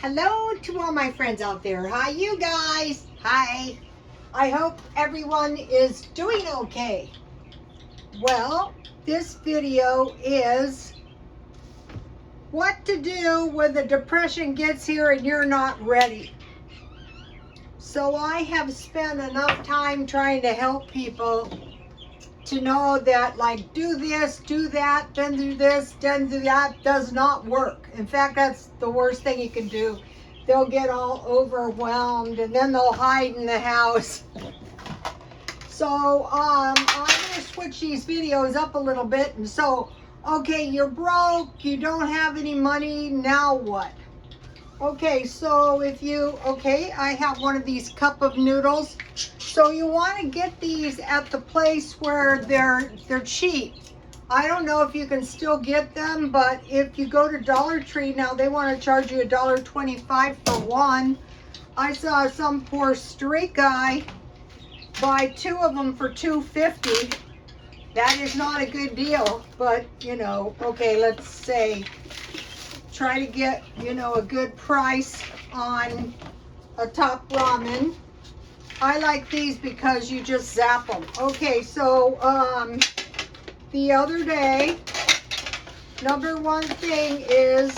Hello to all my friends out there. Hi, you guys. Hi. I hope everyone is doing okay. Well, this video is what to do when the depression gets here and you're not ready. So I have spent enough time trying to help people to know that, like, do this, do that, then do this, then do that does not work. In fact, that's the worst thing you can do. They'll get all overwhelmed and then they'll hide in the house. So I'm going to switch these videos up a little bit. And so, okay, you're broke, you don't have any money, now what? Okay, so I have one of these cup of noodles. So you want to get these at the place where they're cheap. I don't know if you can still get them, but if you go to Dollar Tree now, they want to charge you $1.25 for one. I saw some poor street guy buy two of them for $2.50. That is not a good deal, but okay, let's say try to get, a good price on a top ramen. I like these because you just zap them. Okay, so the other day, number one thing is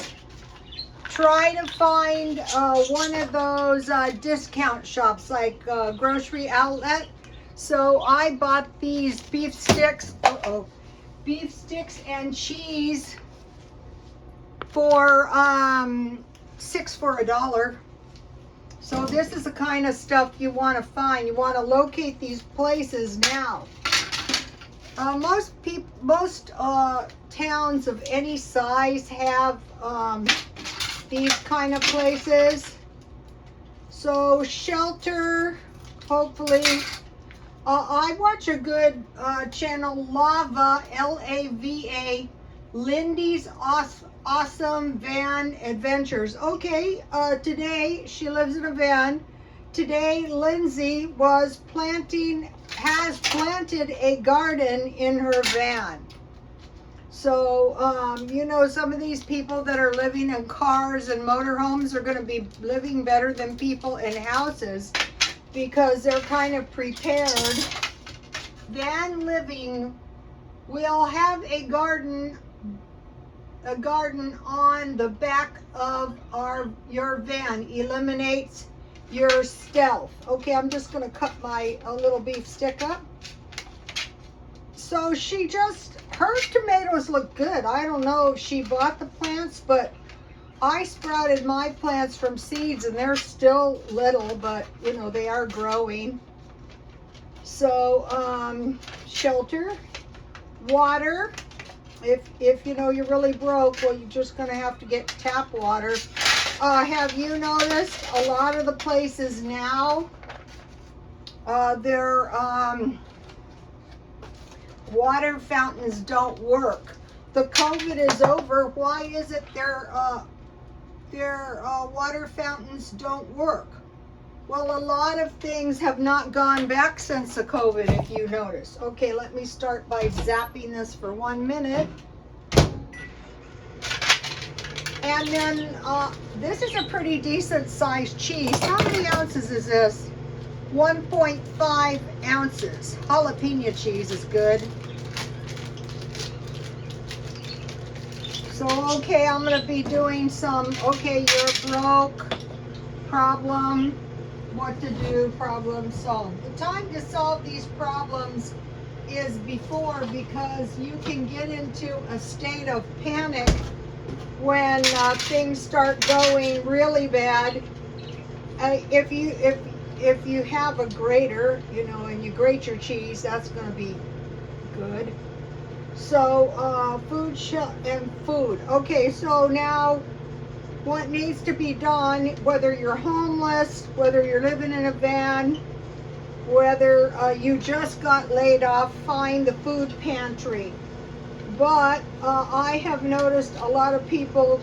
try to find one of those discount shops like grocery outlet. So I bought these beef sticks and cheese for $6 for $1. So this is the kind of stuff you want to find. You want to locate these places now. Most towns of any size have these kind of places. So shelter, hopefully. I watch a good channel, Lava, L-A-V-A, Lindy's Awesome Van Adventures. Okay, today she lives in a van. Today Lindsay has planted a garden in her van. So, some of these people that are living in cars and motorhomes are going to be living better than people in houses because they're kind of prepared. Van living will have a garden on the back of your van. Eliminates your stealth. Okay, I'm just going to cut my little beef stick up. So her tomatoes look good. I don't know if she bought the plants, but I sprouted my plants from seeds and they're still little, but they are growing. So shelter, water. If you're really broke, well, you're just going to have to get tap water. Have you noticed a lot of the places now, their water fountains don't work? The COVID is over. Why is it their water fountains don't work? Well, a lot of things have not gone back since the COVID, if you notice. Okay, let me start by zapping this for 1 minute. And then this is a pretty decent sized cheese. How many ounces is this? 1.5 ounces. Jalapeno cheese is good. So, okay, I'm going to be doing you're broke, problem, what to do, problem solved. The time to solve these problems is before, because you can get into a state of panic when things start going really bad. If you have a grater, and you grate your cheese, that's going to be good. So food. Okay, so now what needs to be done, whether you're homeless, whether you're living in a van, whether you just got laid off, find the food pantry. But I have noticed a lot of people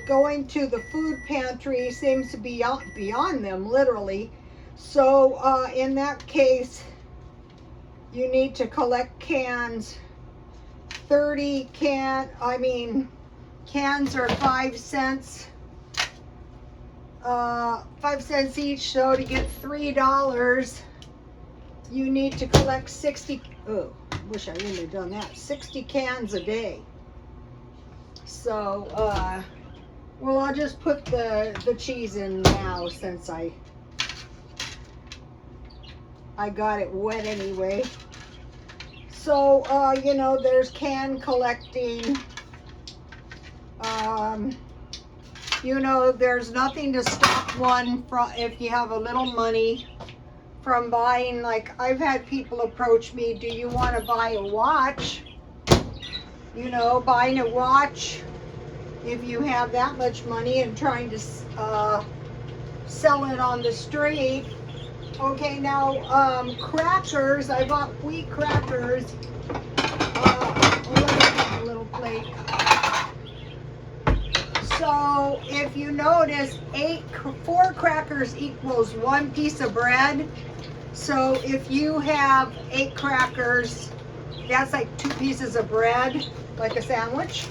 going to the food pantry seems to be beyond them, literally. So in that case, you need to collect cans. 30 cans are 5 cents. 5 cents each. So to get $3, you need to collect 60. Oh, wish I wouldn't have done that. 60 cans a day. So, well, I'll just put the cheese in now since I got it wet anyway. So, you know, there's can collecting. You know, there's nothing to stop one from, if you have a little money, from buying. Like, I've had people approach me, do you want to buy a watch? You know, buying a watch, if you have that much money, and trying to sell it on the street. Okay, now, crackers, I bought wheat crackers. A little plate. So if you notice, 4 crackers equals 1 piece of bread. So if you have 8 crackers, that's like 2 pieces of bread, like a sandwich.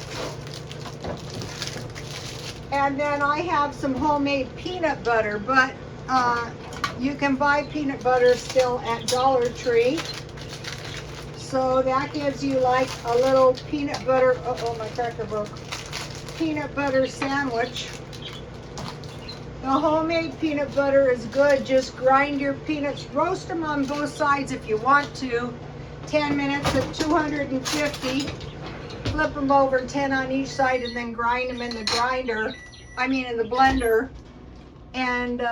And then I have some homemade peanut butter, but you can buy peanut butter still at Dollar Tree. So that gives you like a little peanut butter, oh my cracker broke, peanut butter sandwich. The homemade peanut butter is good. Just grind your peanuts, roast them on both sides if you want to. 10 minutes at 250. Flip them over, 10 on each side, and then grind them in the grinder. I mean in the blender. And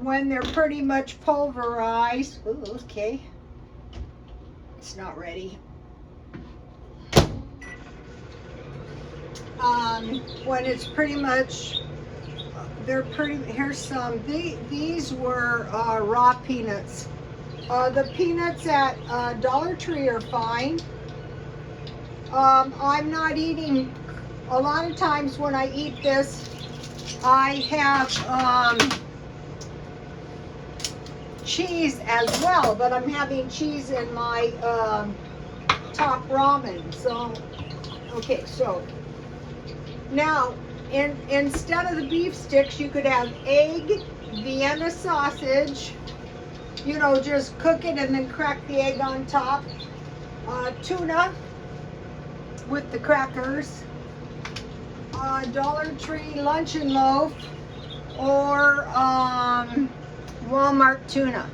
when they're pretty much pulverized, ooh, okay, it's not ready. When it's pretty much, here's some, these were raw peanuts. The peanuts at Dollar Tree are fine. I'm not eating, a lot of times when I eat this, I have cheese as well, but I'm having cheese in my top ramen. So, okay, so now, instead of the beef sticks, you could have egg, Vienna sausage, you know, just cook it and then crack the egg on top. Tuna with the crackers. Dollar Tree luncheon loaf, or Walmart tuna.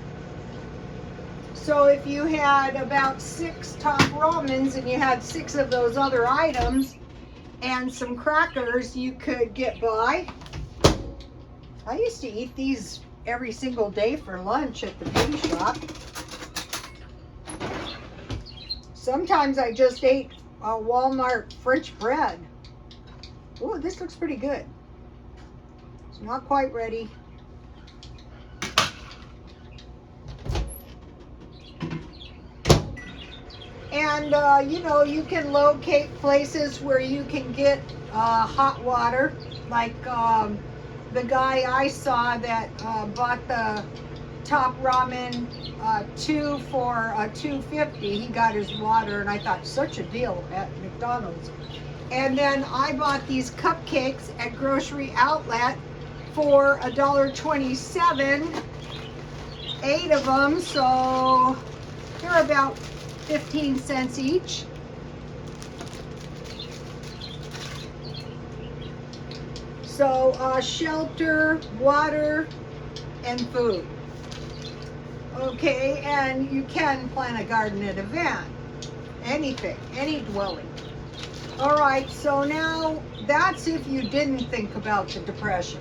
So if you had about 6 top ramens and you had 6 of those other items, and some crackers, you could get by. I used to eat these every single day for lunch at the beauty shop. Sometimes I just ate Walmart French bread. Oh, this looks pretty good. It's not quite ready. And, you know, you can locate places where you can get hot water. Like the guy I saw that bought the top ramen 2 for $2.50. He got his water, and I thought, such a deal at McDonald's. And then I bought these cupcakes at Grocery Outlet for $1.27. 8 of them, so they're about 15 cents each. So shelter, water, and food. Okay, and you can plant a garden at a van. Anything, any dwelling. All right, so now that's if you didn't think about the depression.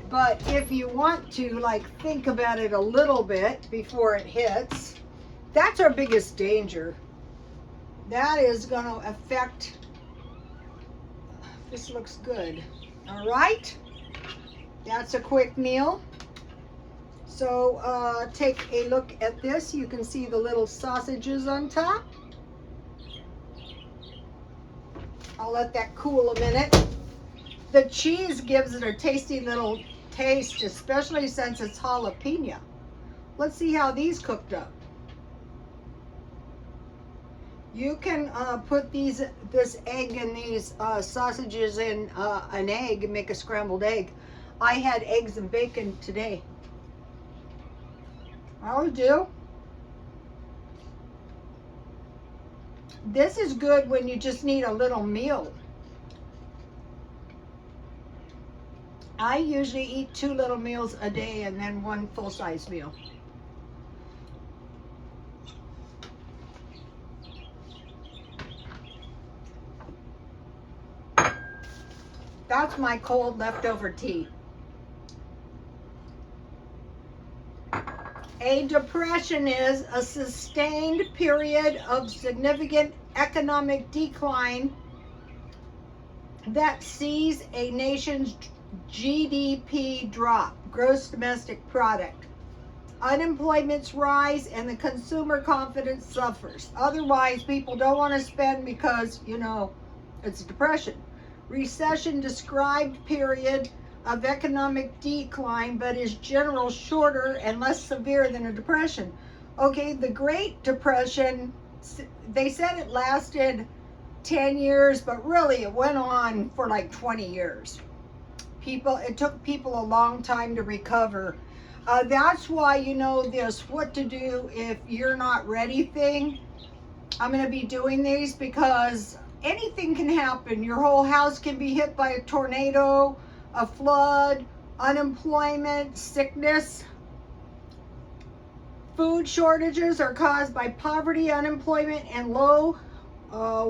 But if you want to, like, think about it a little bit before it hits, that's our biggest danger. That is going to affect, this looks good. All right, that's a quick meal. So take a look at this. You can see the little sausages on top. I'll let that cool a minute. The cheese gives it a tasty little taste, especially since it's jalapeno. Let's see how these cooked up. You can put this egg and these sausages in an egg and make a scrambled egg. I had eggs and bacon today. I always do. This is good when you just need a little meal. I usually eat 2 little meals a day and then 1 full-size meal. That's my cold leftover tea. A depression is a sustained period of significant economic decline that sees a nation's GDP drop, gross domestic product. Unemployment's rise and the consumer confidence suffers. Otherwise, people don't want to spend because, you know, it's a depression. Recession described period of economic decline, but is general shorter and less severe than a depression. Okay, the Great Depression, they said it lasted 10 years, but really it went on for like 20 years. It took people a long time to recover. That's why, you know, this what to do if you're not ready thing. I'm going to be doing these because anything can happen. Your whole house can be hit by a tornado, a flood, unemployment, sickness. Food shortages are caused by poverty, unemployment, and low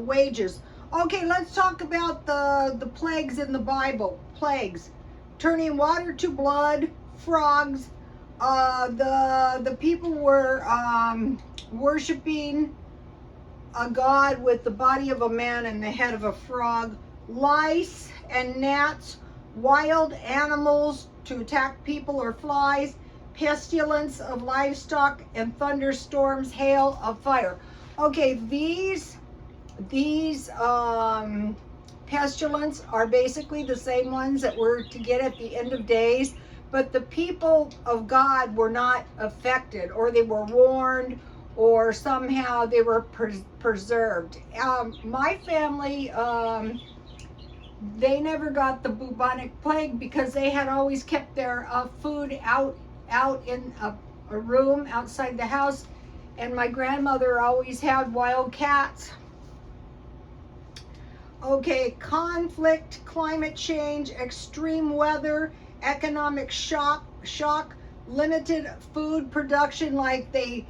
wages. Okay, let's talk about the plagues in the Bible. Plagues. Turning water to blood, frogs. The people were worshiping a god with the body of a man and the head of a frog. Lice and gnats, wild animals to attack people or flies, pestilence of livestock, and thunderstorms, hail of fire. Okay, these pestilence are basically the same ones that we're to get at the end of days, but the people of God were not affected, or they were warned, or somehow they were preserved. My family, they never got the bubonic plague because they had always kept their food out in a room outside the house, and my grandmother always had wild cats. Okay, conflict, climate change, extreme weather, economic shock, limited food production, like they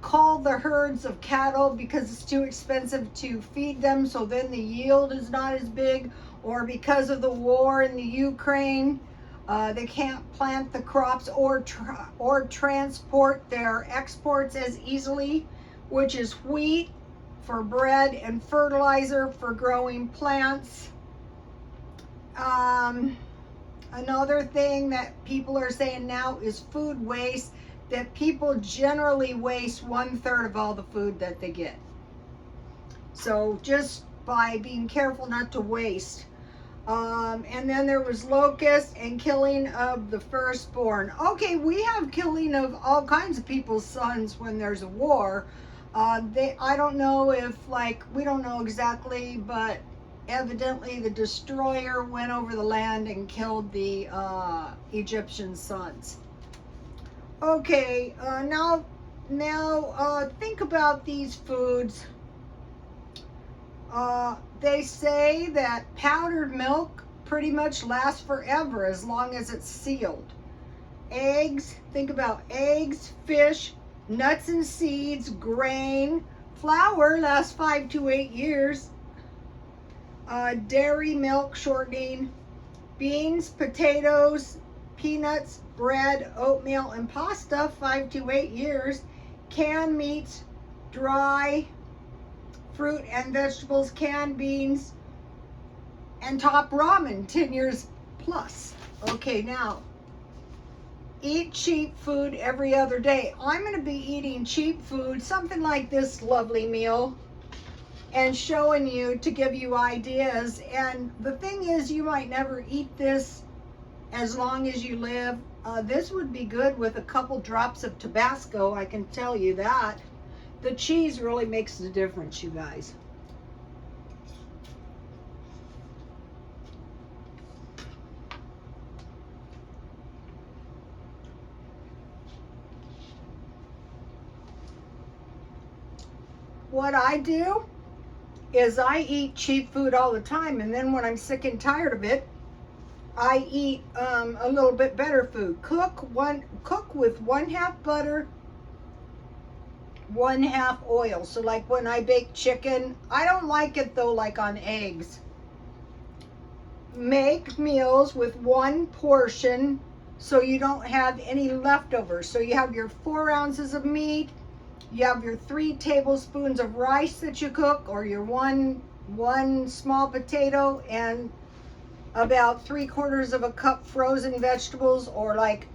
call the herds of cattle because it's too expensive to feed them, so then the yield is not as big, or because of the war in the Ukraine, they can't plant the crops or transport their exports as easily, which is wheat for bread and fertilizer for growing plants. Another thing that people are saying now is food waste, that people generally waste 1/3 of all the food that they get. So just by being careful not to waste. And then there was locust and killing of the firstborn. Okay, we have killing of all kinds of people's sons when there's a war. I don't know if, like, we don't know exactly, but evidently the destroyer went over the land and killed the Egyptian sons. Okay, now think about these foods. They say that powdered milk pretty much lasts forever as long as it's sealed. Eggs, think about eggs, fish, nuts and seeds, grain, flour lasts 5 to 8 years. Dairy, milk, shortening, beans, potatoes, peanuts, bread, oatmeal, and pasta, 5 to 8 years. Canned meats, dry fruit and vegetables, canned beans, and top ramen, 10 years plus. Okay, now, eat cheap food every other day. I'm going to be eating cheap food, something like this lovely meal, and showing you to give you ideas. And the thing is, you might never eat this as long as you live. This would be good with a couple drops of Tabasco, I can tell you that. The cheese really makes the difference, you guys. What I do is I eat cheap food all the time, and then when I'm sick and tired of it, I eat a little bit better food. Cook with 1/2 butter, 1/2 oil. So like when I bake chicken, I don't like it though like on eggs. Make meals with 1 portion so you don't have any leftovers. So you have your 4 ounces of meat, you have your 3 tablespoons of rice that you cook, or your one small potato, and about 3/4 of a cup frozen vegetables. Or like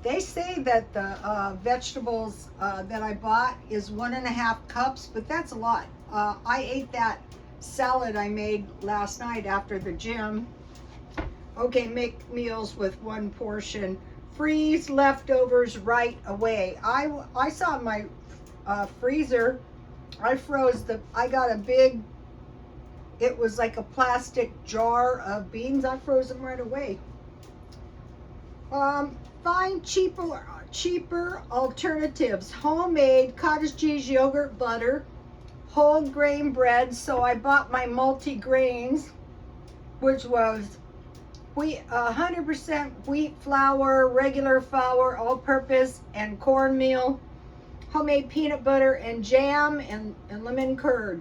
they say that the vegetables that I bought is 1.5 cups, but that's a lot. I ate that salad I made last night after the gym. Okay, make meals with 1 portion. Freeze leftovers right away. I saw my freezer. I got a big, it was like a plastic jar of beans. I froze them right away. Find cheaper alternatives. Homemade cottage cheese, yogurt, butter, whole grain bread. So I bought my multi-grains, which was 100% wheat flour, regular flour, all-purpose, and cornmeal. Homemade peanut butter and jam and lemon curd.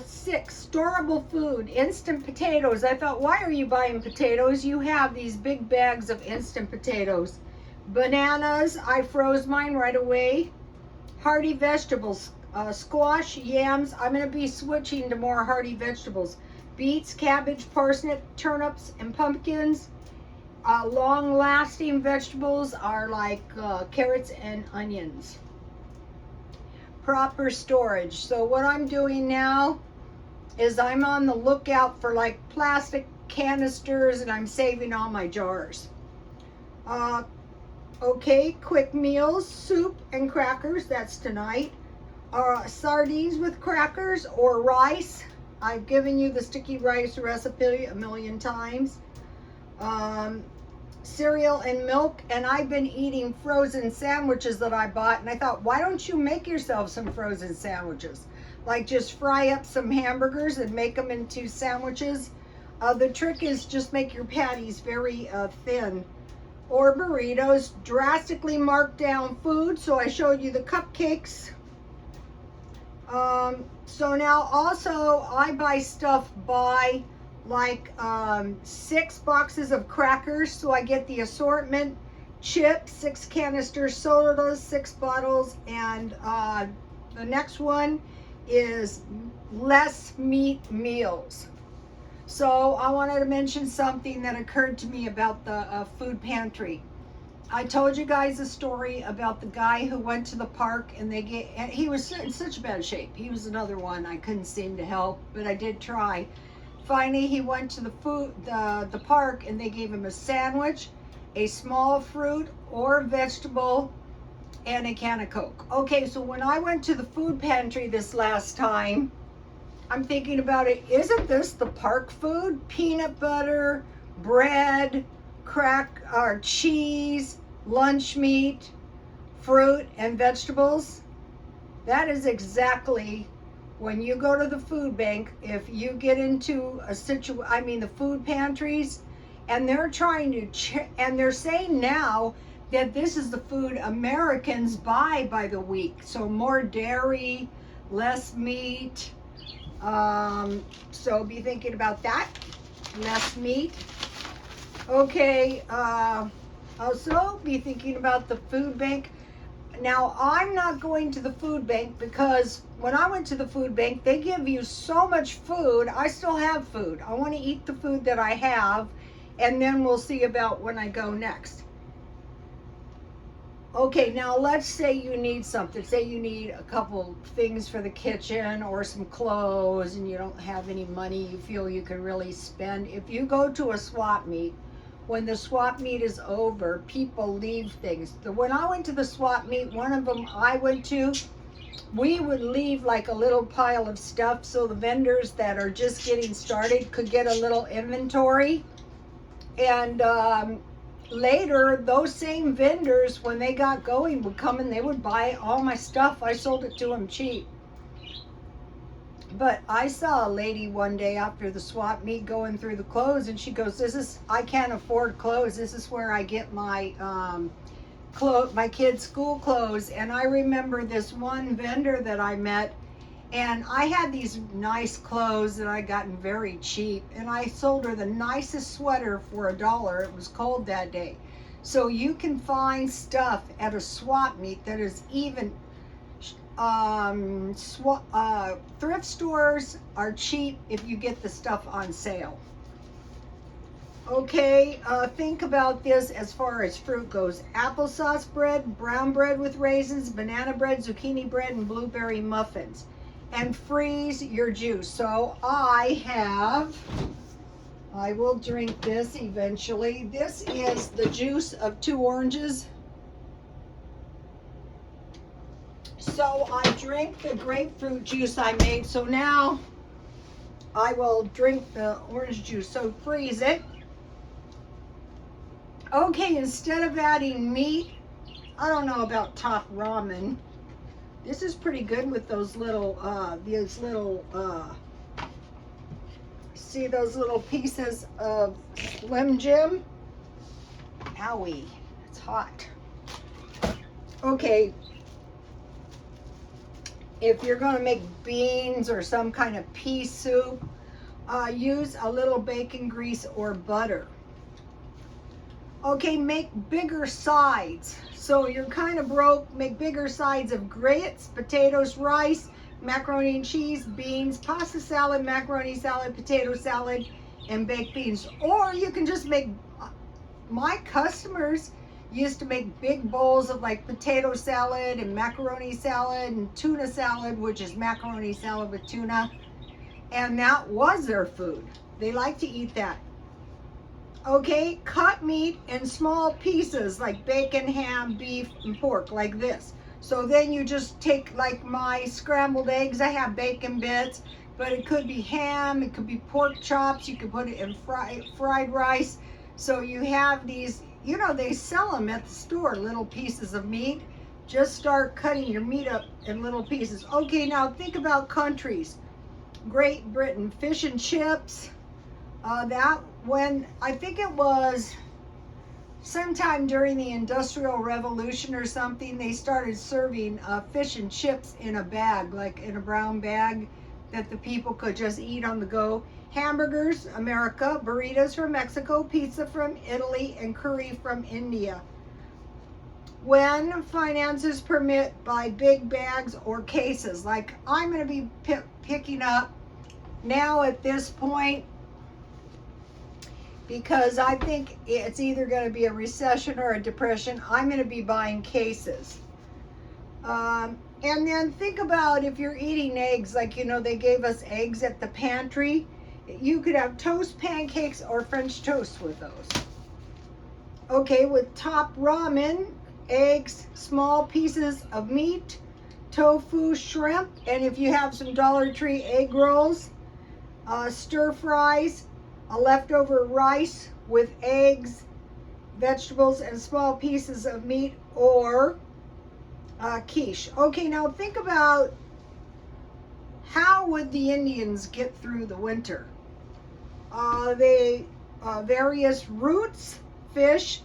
6, storable food, instant potatoes. I thought, why are you buying potatoes? You have these big bags of instant potatoes. Bananas, I froze mine right away. Hearty vegetables, squash, yams. I'm going to be switching to more hearty vegetables. Beets, cabbage, parsnip, turnips, and pumpkins. Long-lasting vegetables are like carrots and onions. Proper storage. So what I'm doing now is I'm on the lookout for like plastic canisters, and I'm saving all my jars. Okay, quick meals, soup and crackers. That's tonight. Sardines with crackers or rice. I've given you the sticky rice recipe a million times. Cereal and milk, and I've been eating frozen sandwiches that I bought, and I thought, why don't you make yourself some frozen sandwiches? Like just fry up some hamburgers and make them into sandwiches. The trick is just make your patties very thin. Or burritos. Drastically marked down food, so I showed you the cupcakes. So now also I buy stuff by like 6 boxes of crackers, so I get the assortment. Chips, 6 canisters, sodas, 6 bottles, and the next one is less meat meals. So I wanted to mention something that occurred to me about the food pantry. I told you guys a story about the guy who went to the park, and he was in such bad shape. He was another one I couldn't seem to help, but I did try. Finally, he went to the park, and they gave him a sandwich, a small fruit or vegetable, and a can of Coke. Okay, so when I went to the food pantry this last time, I'm thinking about it. Isn't this the park food? Peanut butter, bread, cheese, lunch meat, fruit, and vegetables. That is exactly when you go to the food bank. If you get into the food pantries, and they're trying to and they're saying now that this is the food Americans buy by the week. So more dairy, less meat. So be thinking about that. Less meat. Okay, also be thinking about the food bank. Now, I'm not going to the food bank because when I went to the food bank, they give you so much food. I still have food. I want to eat the food that I have, and then we'll see about when I go next. Okay, now let's say you need something. Say you need a couple things for the kitchen or some clothes, and you don't have any money you feel you can really spend. If you go to a swap meet when the swap meet is over, people leave things. When I went to the swap meet, one of them I went to, we would leave like a little pile of stuff so the vendors that are just getting started could get a little inventory. And later, those same vendors, when they got going, would come and they would buy all my stuff. I sold it to them cheap. But I saw a lady one day after the swap meet going through the clothes, and she goes, I can't afford clothes. This is where I get my my kids' school clothes. And I remember this one vendor that I met, and I had these nice clothes that I gotten very cheap, and I sold her the nicest sweater for $1. It was cold that day. So you can find stuff at a swap meet that is even thrift stores are cheap if you get the stuff on sale. Okay, think about this as far as fruit goes. Applesauce bread, brown bread with raisins, banana bread, zucchini bread, and blueberry muffins. And freeze your juice. So I will drink this eventually. This is the juice of 2 oranges. So I drink the grapefruit juice I made. So now I will drink the orange juice. So freeze it. Okay, instead of adding meat, I don't know about top ramen. This is pretty good with those little, see those little pieces of Slim Jim? Owie, it's hot. Okay, if you're gonna make beans or some kind of pea soup, use a little bacon grease or butter. Okay, make bigger sides. So you're kind of broke, make bigger sides of grits, potatoes, rice, macaroni and cheese, beans, pasta salad, macaroni salad, potato salad, and baked beans. Or you can just make, my customers used to make big bowls of like potato salad and macaroni salad and tuna salad, which is macaroni salad with tuna. And that was their food. They like to eat that. Okay, cut meat in small pieces like bacon, ham, beef, and pork like this. So then you just take like my scrambled eggs. I have bacon bits, but it could be ham, it could be pork chops. You could put it in fried rice. So you have these, you know, they sell them at the store, little pieces of meat. Just start cutting your meat up in little pieces. Okay, now think about countries. Great Britain, fish and chips. I think it was sometime during the Industrial Revolution or something, they started serving fish and chips in a bag, like in a brown bag that the people could just eat on the go. Hamburgers, America, burritos from Mexico, pizza from Italy, and curry from India. When finances permit, buy big bags or cases. Like I'm going to be picking up now at this point, because I think it's either going to be a recession or a depression. I'm going to be buying cases. And then think about if you're eating eggs, like, you know, they gave us eggs at the pantry. You could have toast, pancakes, or French toast with those. Okay, with top ramen, eggs, small pieces of meat, tofu, shrimp, and if you have some Dollar Tree egg rolls, stir fries, a leftover rice with eggs, vegetables, and small pieces of meat, or quiche. Okay, now think about how would the Indians get through the winter? Various roots, fish,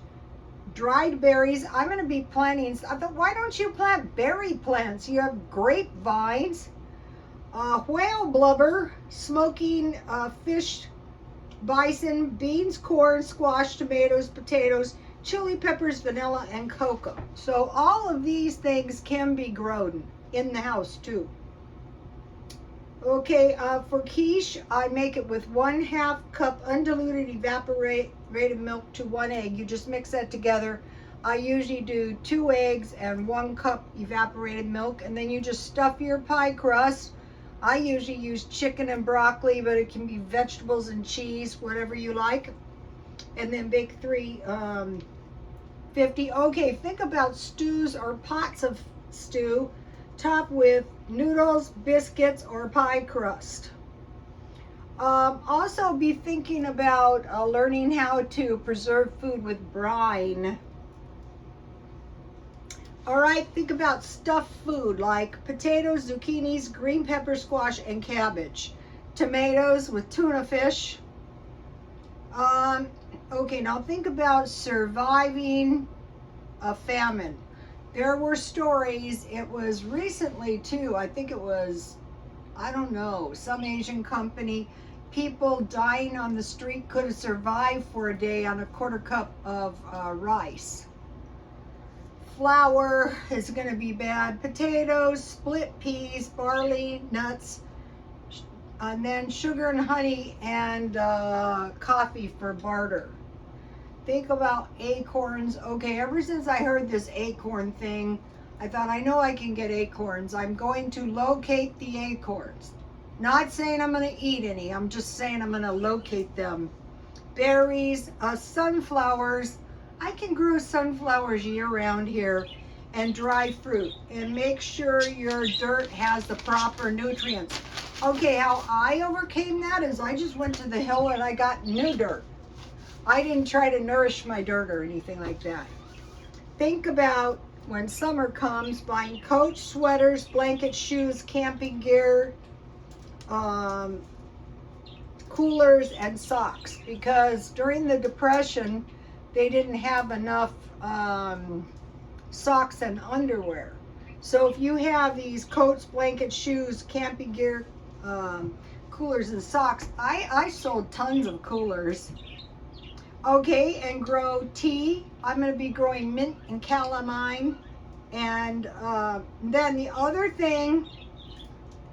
dried berries. I'm going to be planting. I thought, why don't you plant berry plants? You have grapevines, whale blubber, smoking fish, bison, beans, corn, squash, tomatoes, potatoes, chili peppers, vanilla, and cocoa. So all of these things can be grown in the house too. Okay, for quiche, I make it with 1/2 cup undiluted evaporated milk to 1 egg. You just mix that together. I usually do 2 eggs and 1 cup evaporated milk, and then you just stuff your pie crust. I usually use chicken and broccoli, but it can be vegetables and cheese, whatever you like. And then big 3, 50. Okay, think about stews or pots of stew topped with noodles, biscuits, or pie crust. Also be thinking about learning how to preserve food with brine. All right, think about stuffed food like potatoes, zucchinis, green pepper, squash, and cabbage. Tomatoes with tuna fish. Okay, now think about surviving a famine. There were stories, it was recently too, I think it was, I don't know, some Asian company, people dying on the street could have survived for a day on a quarter cup of rice. Flour is going to be bad. Potatoes, split peas, barley, nuts, and then sugar and honey and coffee for barter. Think about acorns. Okay, ever since I heard this acorn thing, I thought, I know I can get acorns. I'm going to locate the acorns. Not saying I'm going to eat any. I'm just saying I'm going to locate them. Berries, sunflowers. I can grow sunflowers year round here, and dry fruit. And make sure your dirt has the proper nutrients. Okay, how I overcame that is I just went to the hill and I got new dirt. I didn't try to nourish my dirt or anything like that. Think about when summer comes, buying coats, sweaters, blankets, shoes, camping gear, coolers, and socks. Because during the Depression, they didn't have enough socks and underwear. So if you have these coats, blankets, shoes, camping gear, coolers, and socks, I sold tons of coolers. Okay, and grow tea. I'm going to be growing mint and calamine. And then the other thing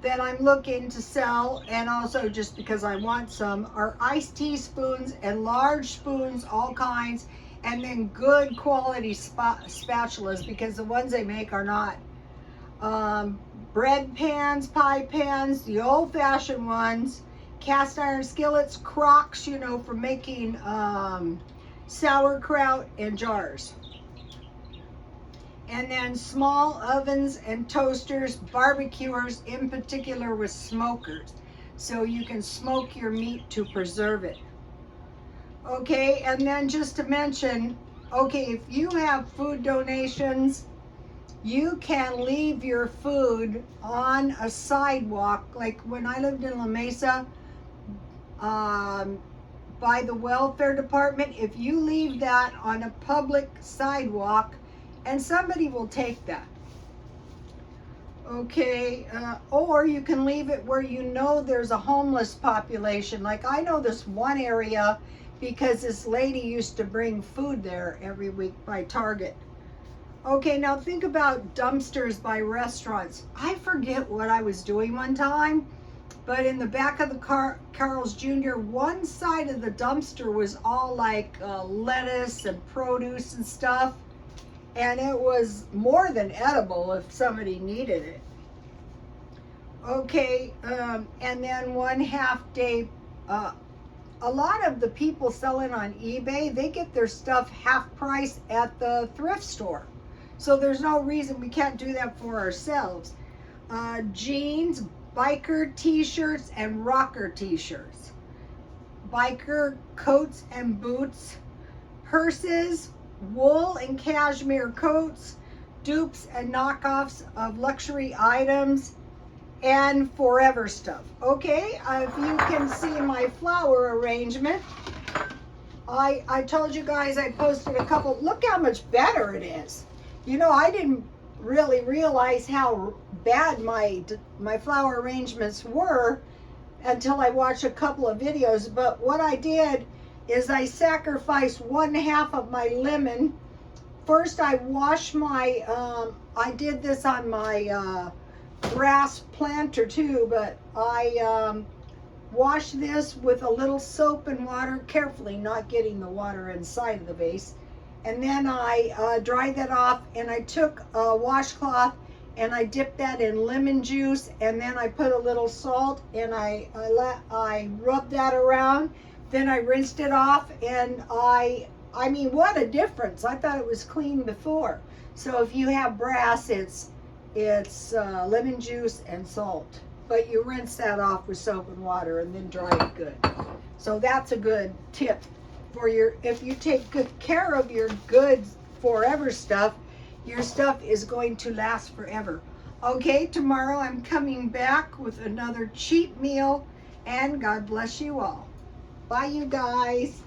that I'm looking to sell, and also just because I want some, are iced tea spoons and large spoons, all kinds, and then good quality spatulas, because the ones they make are not. Bread pans, pie pans, the old-fashioned ones, cast iron skillets, crocks, you know, for making sauerkraut, and jars. And then small ovens and toasters, barbecuers, in particular with smokers, so you can smoke your meat to preserve it. Okay, and then just to mention, okay, if you have food donations, you can leave your food on a sidewalk. Like when I lived in La Mesa, by the welfare department, if you leave that on a public sidewalk, and somebody will take that. Okay, or you can leave it where you know there's a homeless population. Like I know this one area because this lady used to bring food there every week by Target. Okay, now think about dumpsters by restaurants. I forget what I was doing one time, but in the back of the Carl's Jr., one side of the dumpster was all like lettuce and produce and stuff. And it was more than edible if somebody needed it. Okay, and then 1/2 day, a lot of the people selling on eBay, they get their stuff half price at the thrift store. So there's no reason we can't do that for ourselves. Jeans, biker t-shirts, and rocker t-shirts. Biker coats and boots, purses, wool and cashmere coats, dupes and knockoffs of luxury items, and forever stuff. Okay, if you can see my flower arrangement, I told you guys I posted a couple. Look how much better it is. You know, I didn't really realize how bad my flower arrangements were until I watched a couple of videos. But what I did is I sacrificed 1/2 of my lemon. First I washed my, I did this on my grass planter too, but I washed this with a little soap and water, carefully not getting the water inside of the vase. And then I dried that off, and I took a washcloth and I dipped that in lemon juice, and then I put a little salt, and I rubbed that around Then I rinsed it off, and I mean, what a difference. I thought it was clean before. So if you have brass, it's lemon juice and salt. But you rinse that off with soap and water and then dry it good. So that's a good tip for if you take good care of your good forever stuff, your stuff is going to last forever. Okay, tomorrow I'm coming back with another cheap meal, and God bless you all. Bye, you guys.